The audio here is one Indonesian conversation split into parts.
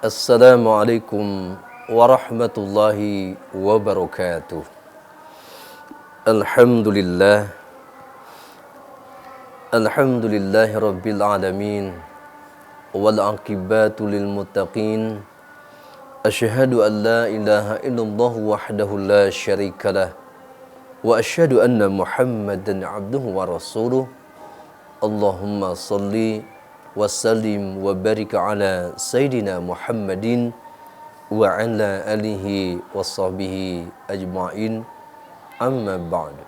Assalamualaikum warahmatullahi wabarakatuh. Alhamdulillah. Alhamdulillahi rabbil alamin. Wal aqibatu lil muttaqin. Asyhadu an la ilaha illallah wahdahu la syarikalah. Wa asyhadu anna Muhammadan abduhu wa rasuluh. Allahumma salli wa sallim wa barik ala Sayyidina Muhammadin wa ala alihi wa sahbihi ajma'in. Amma ba'd.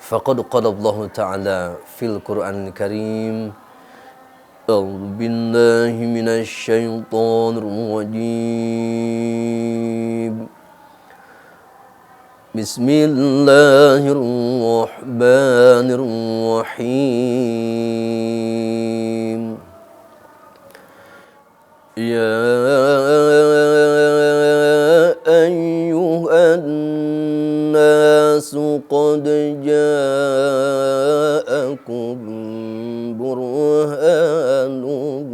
Faqad qala Allah Ta'ala fil Qur'anil Karim. A'udzu billahi minasy syaithanir rajim. Bismillahirrahmanirrahim. Ya ayyuhan nasu qad ja'akum burhanun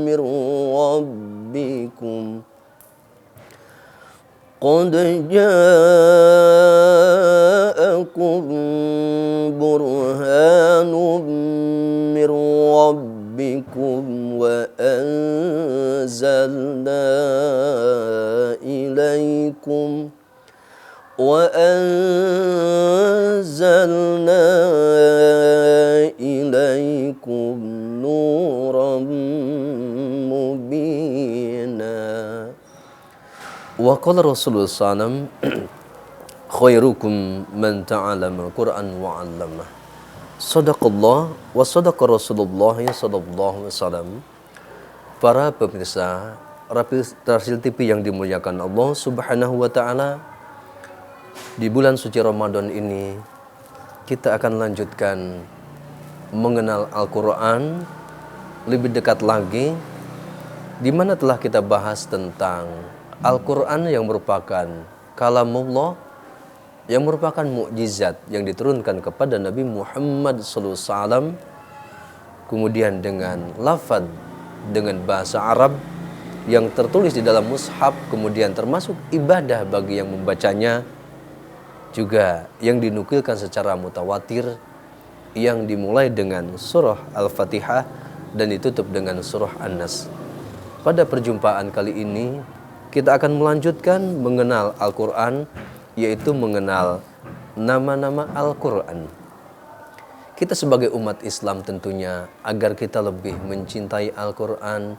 mir rabbikum. قد جاءكم برهان من ربكم وأنزلنا إليكم نورا مبينا. Wa qala Rasulullah sallam khairukum man ta'allama al-Qur'an wa 'allamah. Shadaqallah wa sadaqa Rasulullah sallallahu alaihi wasallam. Para pemirsa Rasil TV yang dimuliakan Allah Subhanahu wa taala, di bulan suci Ramadan ini kita akan lanjutkan mengenal Al-Qur'an lebih dekat lagi, di mana telah kita bahas tentang Al-Quran yang merupakan kalamullah, yang merupakan mukjizat yang diturunkan kepada Nabi Muhammad SAW, kemudian dengan lafaz dengan bahasa Arab yang tertulis di dalam mushaf, kemudian termasuk ibadah bagi yang membacanya, juga yang dinukilkan secara mutawatir, yang dimulai dengan surah Al-Fatihah dan ditutup dengan surah An-Nas. Pada perjumpaan kali ini kita akan melanjutkan mengenal Al-Quran, yaitu mengenal nama-nama Al-Quran. Kita sebagai umat Islam tentunya, agar kita lebih mencintai Al-Quran,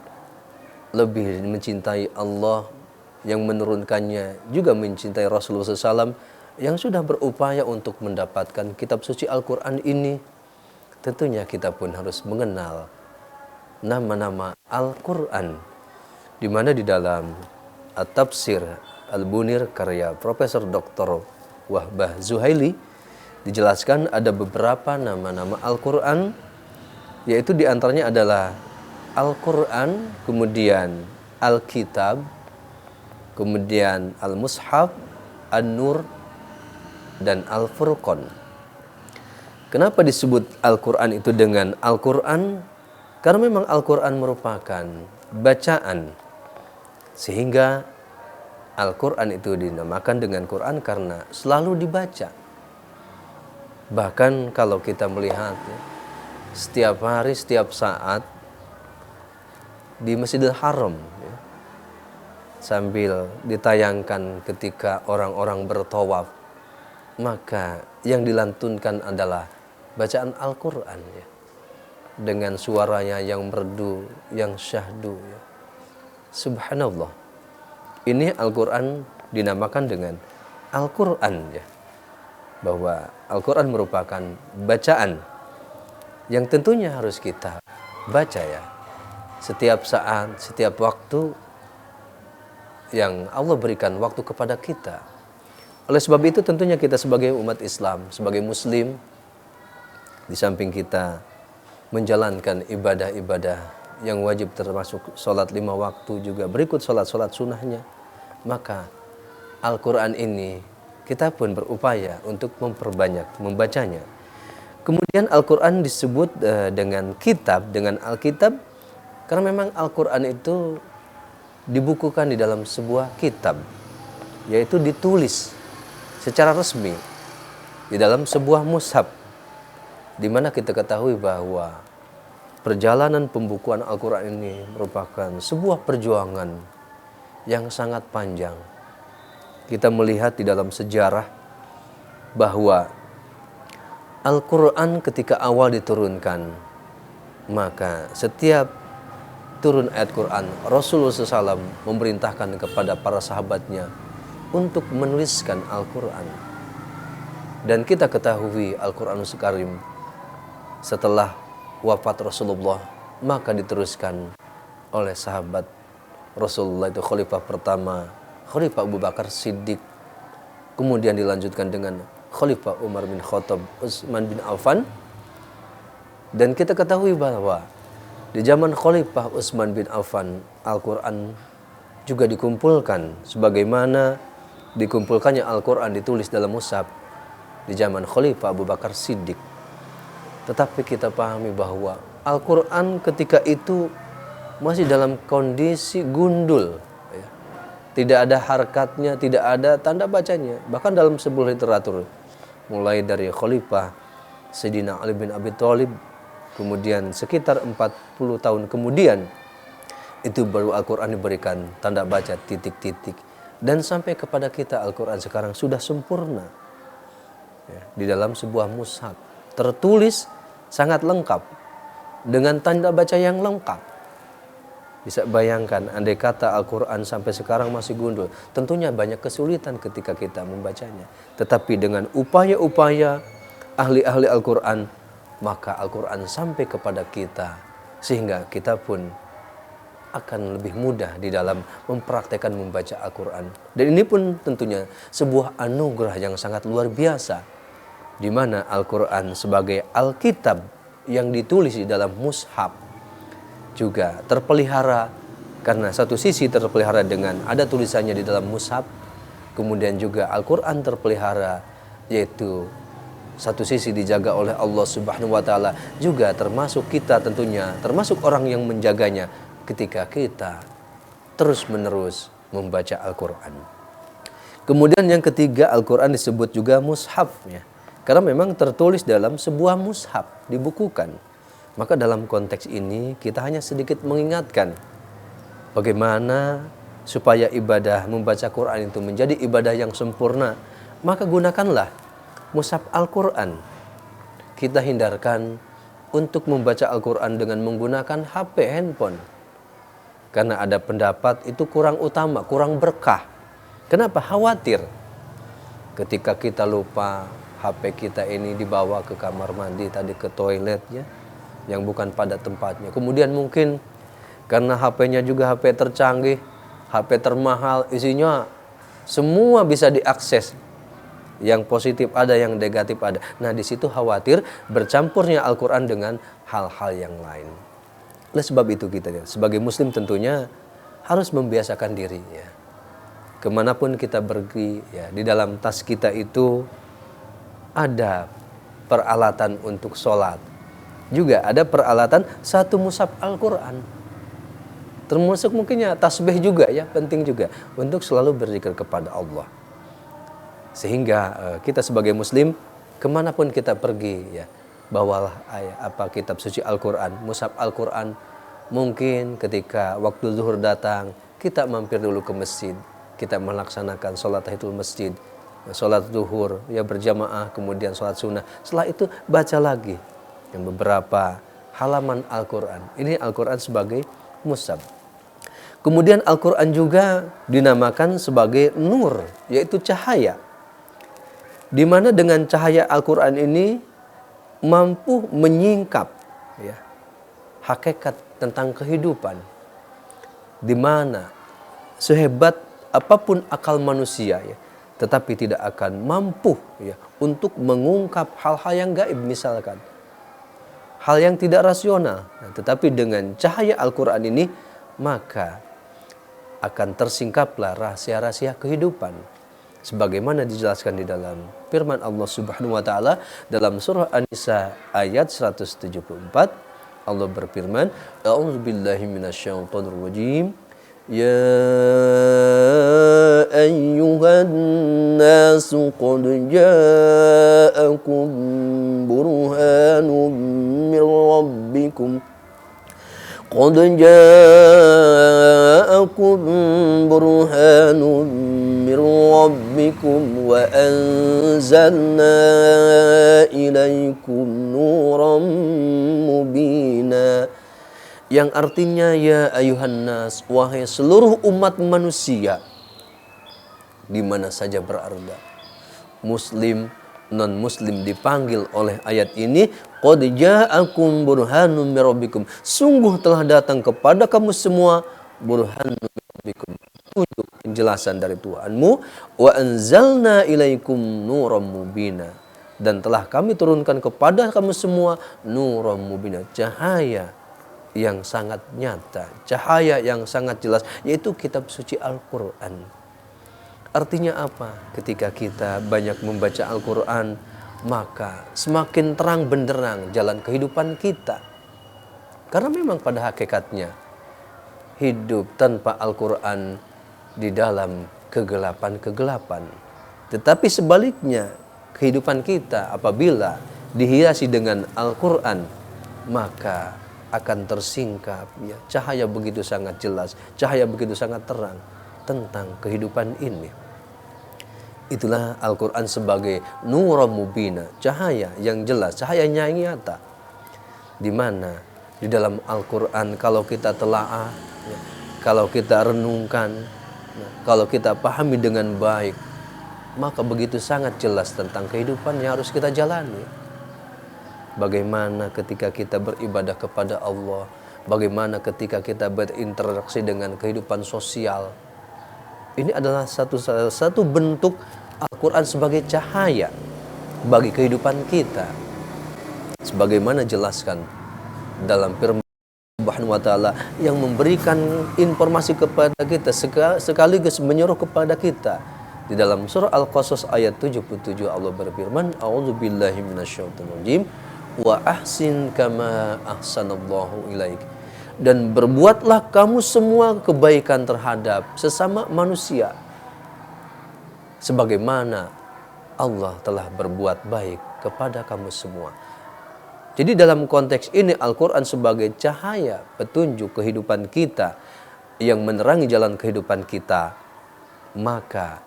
lebih mencintai Allah yang menurunkannya, juga mencintai Rasulullah SAW yang sudah berupaya untuk mendapatkan kitab suci Al-Quran ini. Tentunya kita pun harus mengenal nama-nama Al-Quran, di mana di dalam At-Tafsir Al-Bunir karya Profesor Dr. Wahbah Zuhaili dijelaskan ada beberapa nama-nama Al-Quran, yaitu diantaranya adalah Al-Quran, kemudian Al-Kitab, kemudian Al-Mushaf, An-Nur, dan Al-Furqan. Kenapa disebut Al-Quran itu dengan Al-Quran? Karena memang Al-Quran merupakan bacaan, sehingga Al-Quran itu dinamakan dengan Quran karena selalu dibaca. Bahkan kalau kita melihat setiap hari, setiap saat di Masjidil Haram, sambil ditayangkan ketika orang-orang bertawaf, maka yang dilantunkan adalah bacaan Al-Quran, dengan suaranya yang merdu, yang syahdu. Subhanallah. Ini Al-Quran dinamakan dengan Al-Quran, bahwa Al-Quran merupakan bacaan yang tentunya harus kita baca setiap saat, setiap waktu yang Allah berikan waktu kepada kita. Oleh sebab itu tentunya kita sebagai umat Islam, sebagai muslim, di samping kita menjalankan ibadah-ibadah yang wajib termasuk sholat 5 waktu, juga berikut sholat-sholat sunnahnya, maka Al-Quran ini kita pun berupaya untuk memperbanyak membacanya. Kemudian Al-Quran disebut dengan kitab, dengan Alkitab, karena memang Al-Quran itu dibukukan di dalam sebuah kitab, yaitu ditulis secara resmi di dalam sebuah mushaf, di mana kita ketahui bahwa perjalanan pembukuan Al-Quran ini merupakan sebuah perjuangan yang sangat panjang. Kita melihat di dalam sejarah bahwa Al-Quran ketika awal diturunkan, maka setiap turun ayat Quran, Rasulullah SAW memerintahkan kepada para sahabatnya untuk menuliskan Al-Quran. Dan kita ketahui Al-Quranul Karim setelah wafat Rasulullah, maka diteruskan oleh sahabat Rasulullah, itu khalifah pertama, Khalifah Abu Bakar Siddiq. Kemudian dilanjutkan dengan Khalifah Umar bin Khattab, Utsman bin Affan. Dan kita ketahui bahwa di zaman Khalifah Utsman bin Affan, Al-Quran juga dikumpulkan sebagaimana dikumpulkannya Al-Quran ditulis dalam mushaf di zaman Khalifah Abu Bakar Siddiq. Tetapi kita pahami bahwa Al-Quran ketika itu masih dalam kondisi gundul, ya. Tidak ada harakatnya, tidak ada tanda bacanya. Bahkan dalam sebuah literatur, mulai dari Khalifah Sayyidina Ali bin Abi Thalib, kemudian sekitar 40 tahun kemudian, itu baru Al-Quran diberikan tanda baca titik-titik. Dan sampai kepada kita Al-Quran sekarang sudah sempurna, ya, di dalam sebuah mushaf, tertulis sangat lengkap, dengan tanda baca yang lengkap. Bisa bayangkan, andai kata Al-Quran sampai sekarang masih gundul, tentunya banyak kesulitan ketika kita membacanya. Tetapi dengan upaya-upaya ahli-ahli Al-Quran, maka Al-Quran sampai kepada kita, sehingga kita pun akan lebih mudah di dalam mempraktekkan membaca Al-Quran. Dan ini pun tentunya sebuah anugerah yang sangat luar biasa, di mana Al-Quran sebagai Alkitab yang ditulis di dalam mushaf juga terpelihara, karena satu sisi terpelihara dengan ada tulisannya di dalam mushaf, kemudian juga Al-Quran terpelihara, yaitu satu sisi dijaga oleh Allah Subhanahu wa Ta'ala, juga termasuk kita tentunya, termasuk orang yang menjaganya ketika kita terus-menerus membaca Al-Quran. Kemudian yang ketiga, Al-Quran disebut juga mushaf, ya, karena memang tertulis dalam sebuah mushaf, dibukukan. Maka dalam konteks ini kita hanya sedikit mengingatkan bagaimana supaya ibadah membaca Quran itu menjadi ibadah yang sempurna. Maka gunakanlah mushaf Al-Quran. Kita hindarkan untuk membaca Al-Quran dengan menggunakan HP, handphone. Karena ada pendapat itu kurang utama, kurang berkah. Kenapa? Khawatir ketika kita lupa HP kita ini dibawa ke kamar mandi, tadi ke toilet, ya, yang bukan pada tempatnya. Kemudian mungkin karena HP-nya juga HP tercanggih, HP termahal, isinya semua bisa diakses. Yang positif ada, yang negatif ada. Nah, di situ khawatir bercampurnya Al-Quran dengan hal-hal yang lain. Oleh sebab itu kita sebagai muslim tentunya harus membiasakan diri, ya. Kemanapun kita pergi, ya, di dalam tas kita itu ada peralatan untuk sholat. Juga ada peralatan satu mushaf Al-Quran. Termasuk mungkinnya tasbih juga, ya, penting juga untuk selalu berzikir kepada Allah. Sehingga kita sebagai muslim kemanapun kita pergi, ya, bawalah kitab suci Al-Quran, mushaf Al-Quran. Mungkin ketika waktu zuhur datang, kita mampir dulu ke masjid, kita melaksanakan sholat tahiyatul masjid, sholat zuhur, ya, berjamaah, kemudian sholat sunnah. Setelah itu baca lagi yang beberapa halaman Al-Quran. Ini Al-Quran sebagai mushaf. Kemudian Al-Quran juga dinamakan sebagai nur, yaitu cahaya. Di mana dengan cahaya Al-Quran ini mampu menyingkap, ya, hakikat tentang kehidupan. Di mana sehebat apapun akal manusia, ya, tetapi tidak akan mampu, ya, untuk mengungkap hal-hal yang gaib, misalkan hal yang tidak rasional. Nah, tetapi dengan cahaya Al-Quran ini, maka akan tersingkaplah rahasia-rahasia kehidupan. Sebagaimana dijelaskan di dalam firman Allah Subhanahu wa Ta'ala dalam surah An-Nisa ayat 174, Allah berfirman, A'udzubillahi minasyaitonir rajim, يا أيها الناس قد جاءكم برهان من ربكم قد جاءكم برهان من ربكم وأنزلنا إليكم نورا مبينا. Yang artinya ya ayuhan nas, wahai seluruh umat manusia di mana saja berada, muslim non muslim dipanggil oleh ayat ini. Qad ja'akum burhanun mir rabbikum, sungguh telah datang kepada kamu semua burhanun mir rabbikum, petunjuk penjelasan dari Tuhanmu. Wa anzalna ilaikum nuram mubina, dan telah kami turunkan kepada kamu semua nuram mubina, cahaya yang sangat nyata, cahaya yang sangat jelas, yaitu kitab suci Al-Quran. Artinya apa? Ketika kita banyak membaca Al-Quran, maka semakin terang benderang jalan kehidupan kita. Karena memang pada hakikatnya hidup tanpa Al-Quran di dalam kegelapan-kegelapan. Tetapi sebaliknya, kehidupan kita apabila dihiasi dengan Al-Quran, maka akan tersingkap ya, cahaya begitu sangat jelas, cahaya begitu sangat terang tentang kehidupan ini. Itulah Al-Quran sebagai nuram mubina, cahaya yang jelas, cahaya yang nyata. Di mana di dalam Al-Quran kalau kita telaah, ya, kalau kita renungkan, ya, kalau kita pahami dengan baik, maka begitu sangat jelas tentang kehidupan yang harus kita jalani. Bagaimana ketika kita beribadah kepada Allah, bagaimana ketika kita berinteraksi dengan kehidupan sosial. Ini adalah satu bentuk Al-Quran sebagai cahaya bagi kehidupan kita. Sebagaimana jelaskan dalam firman Subhanahu wa ta'ala yang memberikan informasi kepada kita sekaligus menyuruh kepada kita. Di dalam surah Al-Qasas ayat 77 Allah berfirman, A'udzubillahi minasyaitonirrajim, wa ahsin kama ahsanallahu ilaik, dan berbuatlah kamu semua kebaikan terhadap sesama manusia sebagaimana Allah telah berbuat baik kepada kamu semua. Jadi dalam konteks ini Al-Quran sebagai cahaya petunjuk kehidupan kita yang menerangi jalan kehidupan kita, maka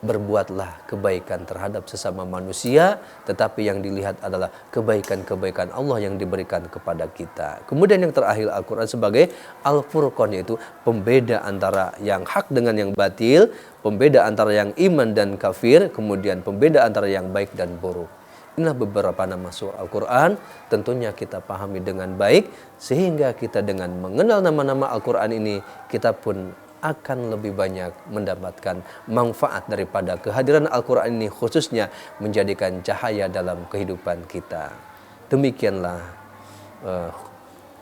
berbuatlah kebaikan terhadap sesama manusia, tetapi yang dilihat adalah kebaikan-kebaikan Allah yang diberikan kepada kita. Kemudian yang terakhir Al-Quran sebagai Al-Furqan, yaitu pembeda antara yang hak dengan yang batil, pembeda antara yang iman dan kafir, kemudian pembeda antara yang baik dan buruk. Inilah beberapa nama surah Al-Quran, tentunya kita pahami dengan baik, sehingga kita dengan mengenal nama-nama Al-Quran ini, kita pun akan lebih banyak mendapatkan manfaat daripada kehadiran Al-Quran ini, khususnya menjadikan cahaya dalam kehidupan kita. Demikianlah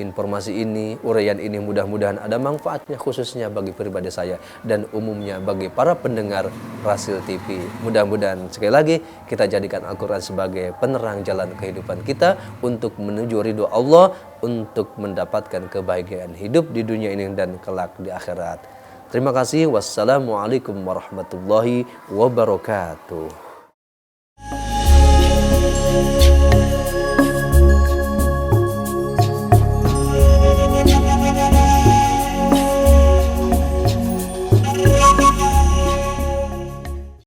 informasi ini, uraian ini mudah-mudahan ada manfaatnya khususnya bagi pribadi saya dan umumnya bagi para pendengar Rasil TV. Mudah-mudahan sekali lagi kita jadikan Al-Quran sebagai penerang jalan kehidupan kita untuk menuju ridho Allah, untuk mendapatkan kebahagiaan hidup di dunia ini dan kelak di akhirat. Terima kasih. Wassalamualaikum warahmatullahi wabarakatuh.